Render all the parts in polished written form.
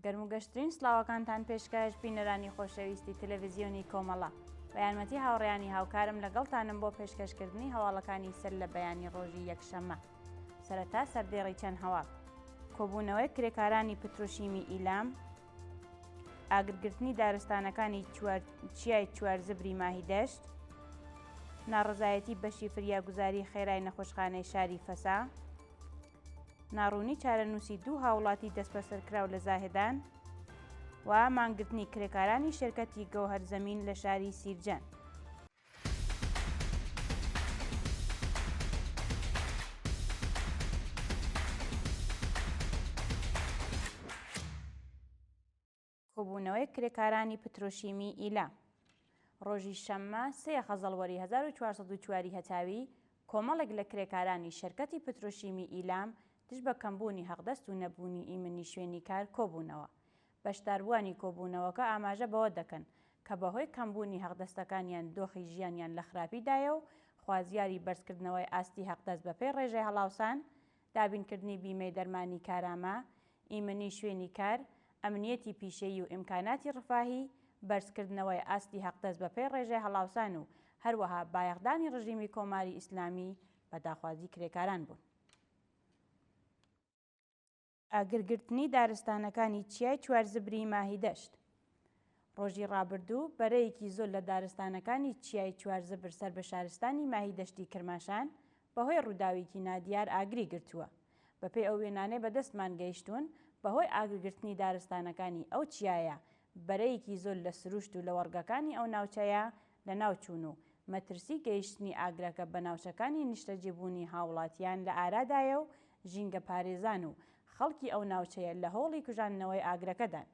گەرموگەشترین سڵاوەکانتان پێشکەش بینەرانی خۆشەویستی تەلەڤیزیۆنی کۆمەڵە. بە یارمەتی هاوڕێیانی هاوکارم لەگەڵتانم بۆ پێشکەشکردنی هەواڵەکانی سەر لە بەیانی ڕۆژی یەکشەممە. سەرەتا سەردێڕی چەند هەواڵ: کۆبوونەوەی کرێکارانی پترۆشیمی ئیلام، ئاگرگرتنی دارستانەکانی چیای چوارزبری ماهی دەشت، ناڕەزایەتی بەشی فریاگوزاری خێرای نەخۆشخانەی شاری فەسا، ناڕوونی چارەنووسی دوو هاوڵاتی دەستبەسەرکراو لە زاهێدان و مانگرتنی کرێکارانی شێرکەتی گەوهەرزەمین لە شاری سیرجان. کۆبوونەوەی کرێکارانی پترۆشیمی ئیلام. ڕۆژی شەممە 3 خەزەڵوەری 1404 هەتاوی کۆمەڵێک لە کرێکارانی شەرکەتی پترۆشیمی ئیلام دژ بە کەمبوونی هەقدەست و نەبوونی ئیمنی شوێنی کار کۆبوونەوە. بەشداربووانی کۆبوونەوەکە ئاماژە بەوە دەکەن کە بەهۆی کەمبوونی هەقدەستەکانیان دۆخی ژیانیان لە خراپیدایە و خوازیاری بەرزکردنەوەی ئاستی هەقدەست بەپێی ڕێژەی هەڵاوسان، دابینکردنی بیمەی دەرمانی کارامە، ئیمنی شوێنی کار، ئەمنیەتی پیشەیی و ئیمکاناتی ڕفاهی، بەرزکردنەوەی ئاستی هەقدەست بەپێی ڕێژەی هەڵاوسان و هەروەها بایەخدانی ڕژیمی کۆماری ئیسلامی بە داخوازی کرێکاران بوون. ئاگرگرتنی دارستانەکانی چیای چوارزبری ماهی دەشت. ڕۆژی ڕابردوو بەرەیەکی زۆر لە دارستانەکانی چیای چوارزبر سەر بە شارستانی ماهی دەشتی کرماشان بەهۆی ڕووداوێکی نادیار ئاگری گرتووە. بەپێی ئەو وێنانەی بەدەستمان گەیشتوون، بەهۆی ئاگرگرتنی دارستانەکانی ئەو چیایە بەرەیەکی زۆر لە سروشت و لە وەرگەکانی ئەو ناوچەیە لە ناوچوون و مەترسی گەیشتنی ئاگرەکە بە ناوچەکانی نیشتەجێبوونی هاوڵاتیان لە ئارادایە و ژینگە پارێزان و خەڵکی ئەو ناوچەیە لە هۆڵی کوژاندنەوەی ئاگرەکەدان.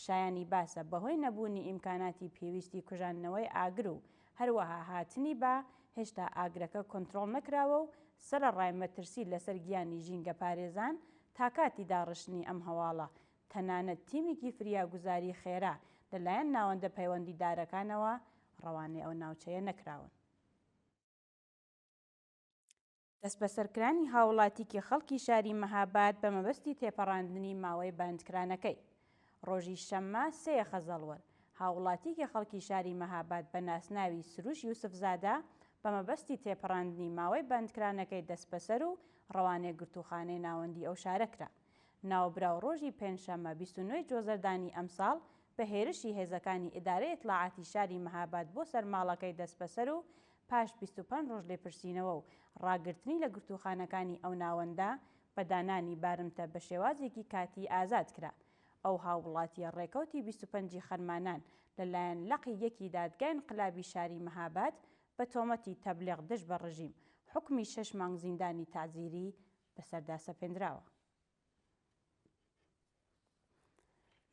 شایانی باسە بەهۆی نەبوونی ئیمکاناتی پێویستی کوژاندنەوەی ئاگر و هەروەها هاتنی بە هێشتا ئاگرەکە کۆنتڕۆڵ نەکراوە و سەرەڕای مەترسی لەسەر گیانی ژینگە پارێزان تا کاتی داڕشتنی ئەم هەواڵە تەنانەت تیمێکی فریاگوزاری خێرا لەلایەن ناوەندە پەیوەندیدارەکانەوە ڕەوانەی ئەو ناوچەیە نەکراون. دەستبەسەرکرانی هاوڵاتیکی خەڵکی شاری مەهاباد بە مەبەستی تێپەڕاندنی ماوەی بەندکرانەکەی. ڕۆژی شەممە 3 خەزەڵوەر هاوڵاتیکی خەڵکی شاری مەهاباد بە ناسناوی سروش یوسفزادە بە مەبەستی تێپەڕاندنی ماوەی بەندکرانەکەی دەستبەسەر و ڕەوانەی گرتوخانەی ناوەندی ئەو شارەکرا. ناوبراو ڕۆژی پێنجشەممە 29 جۆزەردانی ئەمساڵ بە هێرشی هێزەکانی ئیدارەی ئیتلاعاتی شاری مەهاباد بۆ سەر ماڵەکەی دەستبەسەر و پاش 25 ڕۆژ لێپرسینەوە و ڕاگرتنی لە گرتوخانەکانی ئەو ناوەندە بە دانانی بارمتە بە شێوازێکی کاتی ئازاد کرا. ئەو هاوڵاتیە ڕێکەوتی 25 خەرمانان لەلایەن لەقی یەکی دادگای انقلابی شاری مەهاباد بە تۆمەتی تەبلیغ دژ بە ڕژیم حکمی 6 مانگ زیندانی تەعزیری بەسەردا سەپێنراوە.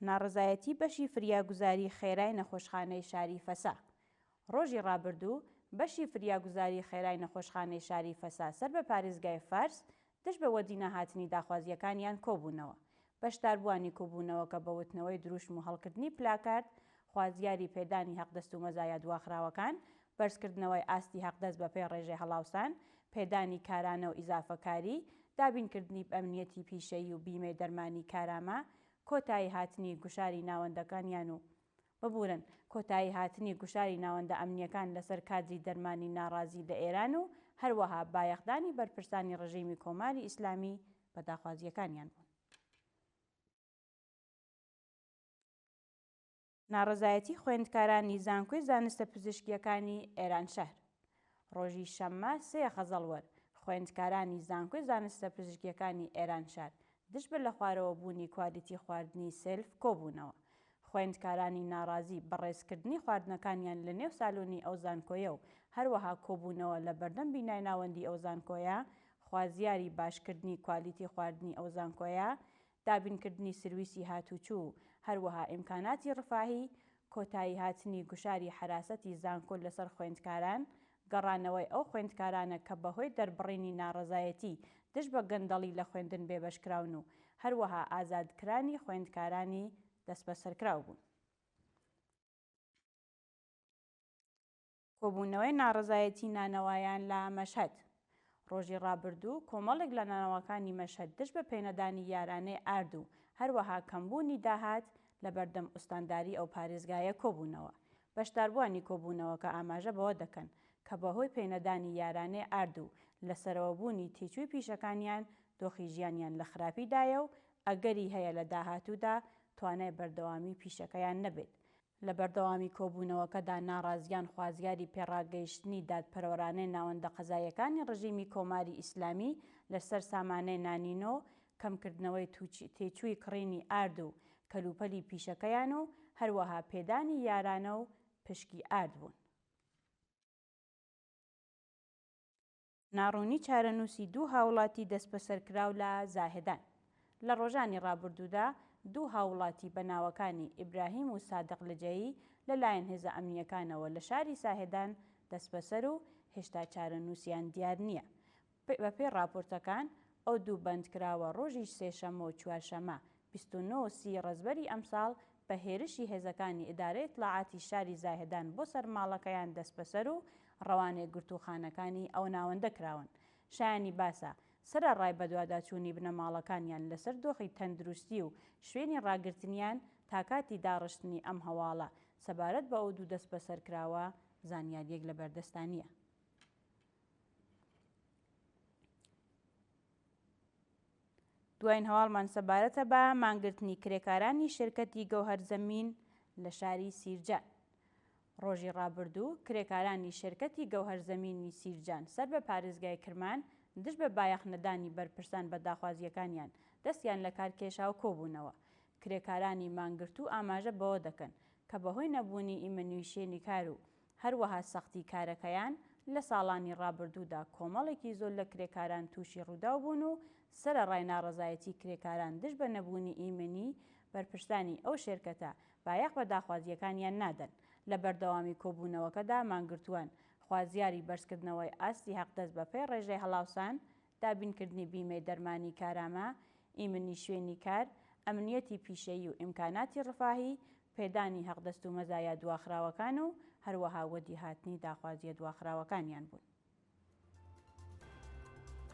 ناڕەزایەتی بەشی فریاگوزاری خێرای نەخۆشخانەی شاری فەسا. ڕۆژی ڕابردوو بەشی فریاگوزاری خێرای نەخۆشخانەی شاری فەسا سەر بە پارێزگای فارس دژ بە وەدینە هاتنی داخوازیەکانیان کۆبوونەوە. بەشداربووانی کۆبوونەوەکە بە وتنەوەی دروشم و هەڵکردنی پلاکارد، خوازیاری پێدانی هەقدەست و مەزایە دواخراوەکان، بەرزکردنەوەی ئاستی هەقدەست بەپێی ڕێژەی هەڵاوسان، پێدانی کارانە و ئیزافەکاری، دابینکردنی ئەمنیەتی پیشەیی و بیمەی دەرمانی کارامە، کۆتایی هاتنی گوشاری ناوەندەکانیان و ببورن کۆتایی هاتنی گوشاری ناوەندە ئەمنیەکان لەسەر کادری دەرمانی ناڕازی لە ئێران و هەروەها بایەخدانی بەرپرسانی ڕژیمی کۆماری ئیسلامی بە داخوازیەکانیان بوون. ناڕەزایەتی خوێندکارانی زانکۆی زانستە پزیشکیەکانی ئێرانشار. ڕۆژی شەممە 3 خەزەڵوەر خوێندکارانی زانکۆی زانستە پزیشکیەکانی ئێرانشار دژ بە لە خوارەوە بوونی کوالیتی خواردنی سلف کۆبوونەوە. خوێندکارانی ناڕازی بەڕێزکردنی خواردنەکانیان لە نێو سالۆنی ئەو زانکۆیە و هەروەها کۆبوونەوە لە بەردەم بینای ناوەندی ئەو زانکۆیە، خوازیاری باشکردنی کوالیتی خواردنی ئەو زانکۆیە، دابینکردنی سرویسی هاتوچوو و هەروەها ئیمکاناتی ڕفاهی، کۆتایی هاتنی گوشاری حراسەتی زانکۆ لەسەر خوێندکاران، گەڕانەوەی ئەو خوێندکارانە کە بەهۆی دەربڕینی ناڕەزایەتی دژ بە گەندەڵی لە خوێندن بێبەشکراون و هەروەها ئازادکرانی خوێندکارانی دەستبەسەرکراو بوون. کۆبوونەوەی ناڕەزایەتی نانەوایان لە مەشهەد. ڕۆژی ڕابردوو کۆمەڵێک لە نانەوەکانی مەشهەد دژ بە پێنەدانی یارانەی ئارد و هەروەها کەمبوونی داهات لە بەردەم ئوستانداری ئەو پارێزگایە کۆبوونەوە. بەشداربووانی کۆبوونەوەکە ئاماژە بەوە دەکەن کە بەهۆی پێنەدانی یارانەی ئارد و لەسەرەوەبوونی تێچووی پیشەکانیان دۆخی ژیانیان لە خراپیدایە و ئەگەری هەیە لە داهاتوودا توانای بەردەوامی پیشەکەیان نەبێت. لە بەردەوامی کۆبوونەوەکەدا ناڕازیان خوازیاری پێڕاگەیشتنی دادپەروەرانەی ناوەندە قەزاییەکانی ڕژیمی کۆماری ئیسلامی لەسەر سامانەی نانینۆ، کەمکردنەوەی تێچووی کڕینی ئارد و کەلوپەلی پیشەکەیان و هەروەها پێدانی یارانە و پشکی ئارد بوون. ناڕوونی چارەنووسی دوو هاوڵاتی دەستبەسەرکراو لە زاهدان. لە ڕۆژانی ڕابردوودا دوو هاوڵاتی بەناوەکانی ئیبراهیم و سادق لەجەیی لەلایەن هێزە ئەمنیەکانەوە لە شاری زاهدان دەستبەسەر و هێشتا چارەنووسیان دیار نییە. بەپێی راپۆرتەکان ئەو دوو بەندکراوە ڕۆژی سێشەمە و چوارشەمە 29 ڕەزبەری ئەمساڵ بە هێرشی هێزەکانی ئیدارەی ئیتلاعاتی شاری زاهدان بۆ سەرماڵەکەیان دەستبەسەر و ڕەوانێک گرتوخانەکانی ئەو ناوەندە کراون. شایانی باسە سەرەڕای بەدواداچوونی بنەماڵەکانیان لەسەر دۆخی تەندروستی و شوێنی ڕاگررتنیان تا کاتی داڕشتنی ئەم هەواڵە سەبارەت بە ئەو دوو دەستبەسەرکراوە زانیاریەک لە بەردەستانیە. دوایین هەواڵمان سەبارەتە بە مانگرتنی کرێکارانی شرکەتی گەوهەرزەمین لە شاری سیرجان. ڕۆژی ڕابردوو کرێکارانی شرکەتی گەوهەرزەمینی سیرجان سەر بە پارێزگای کرمان دژ بە بایەخنەدانی بەرپرسان بە داخوازیەکانیان دەستیان لە کار کێشا و کۆبوونەوە. کرێکارانی مانگرتوو ئاماژە بەوە دەکەن کە بەهۆی نەبوونی ئیمەنیوی شوێنی کار و هەروەها سەختی کارەکەیان لە ساڵانی ڕابردوودا کۆمەڵێکی زۆر لە کرێکاران تووشی ڕوودا بوون و سەرەڕای ناڕەزایەتی کرێکاران دژ بە نەبوونی ئیمەنی بەرپرسانی ئەو شێرکەتە بایەخ بە داخوازیەکانیان نادەن. لە بەردەوامی کۆبوونەوەکەدا مانگرتووان خوازیاری بەرزکردنەوەی ئاستی حەقدەست بەپێی ڕێژەی هەڵاوسان، دابینکردنی بیمەی دەرمانی کارامە، ئیمنی شوێنی کار، ئەمنیەتی پیشەیی و ئیمکاناتی ڕفاهی، پێدانی حەقدەست و مەزایە دواخراوەکان و هەروەها وەدی هاتنی داخوازیە دواخراوەکانیان بوون.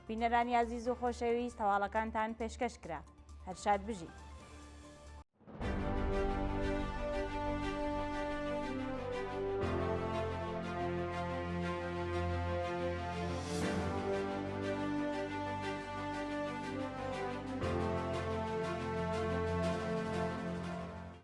بینەرانی عەزیز و خۆشەویست، هەواڵەکانتان پێشکەش کرا. هەر شاد بژین.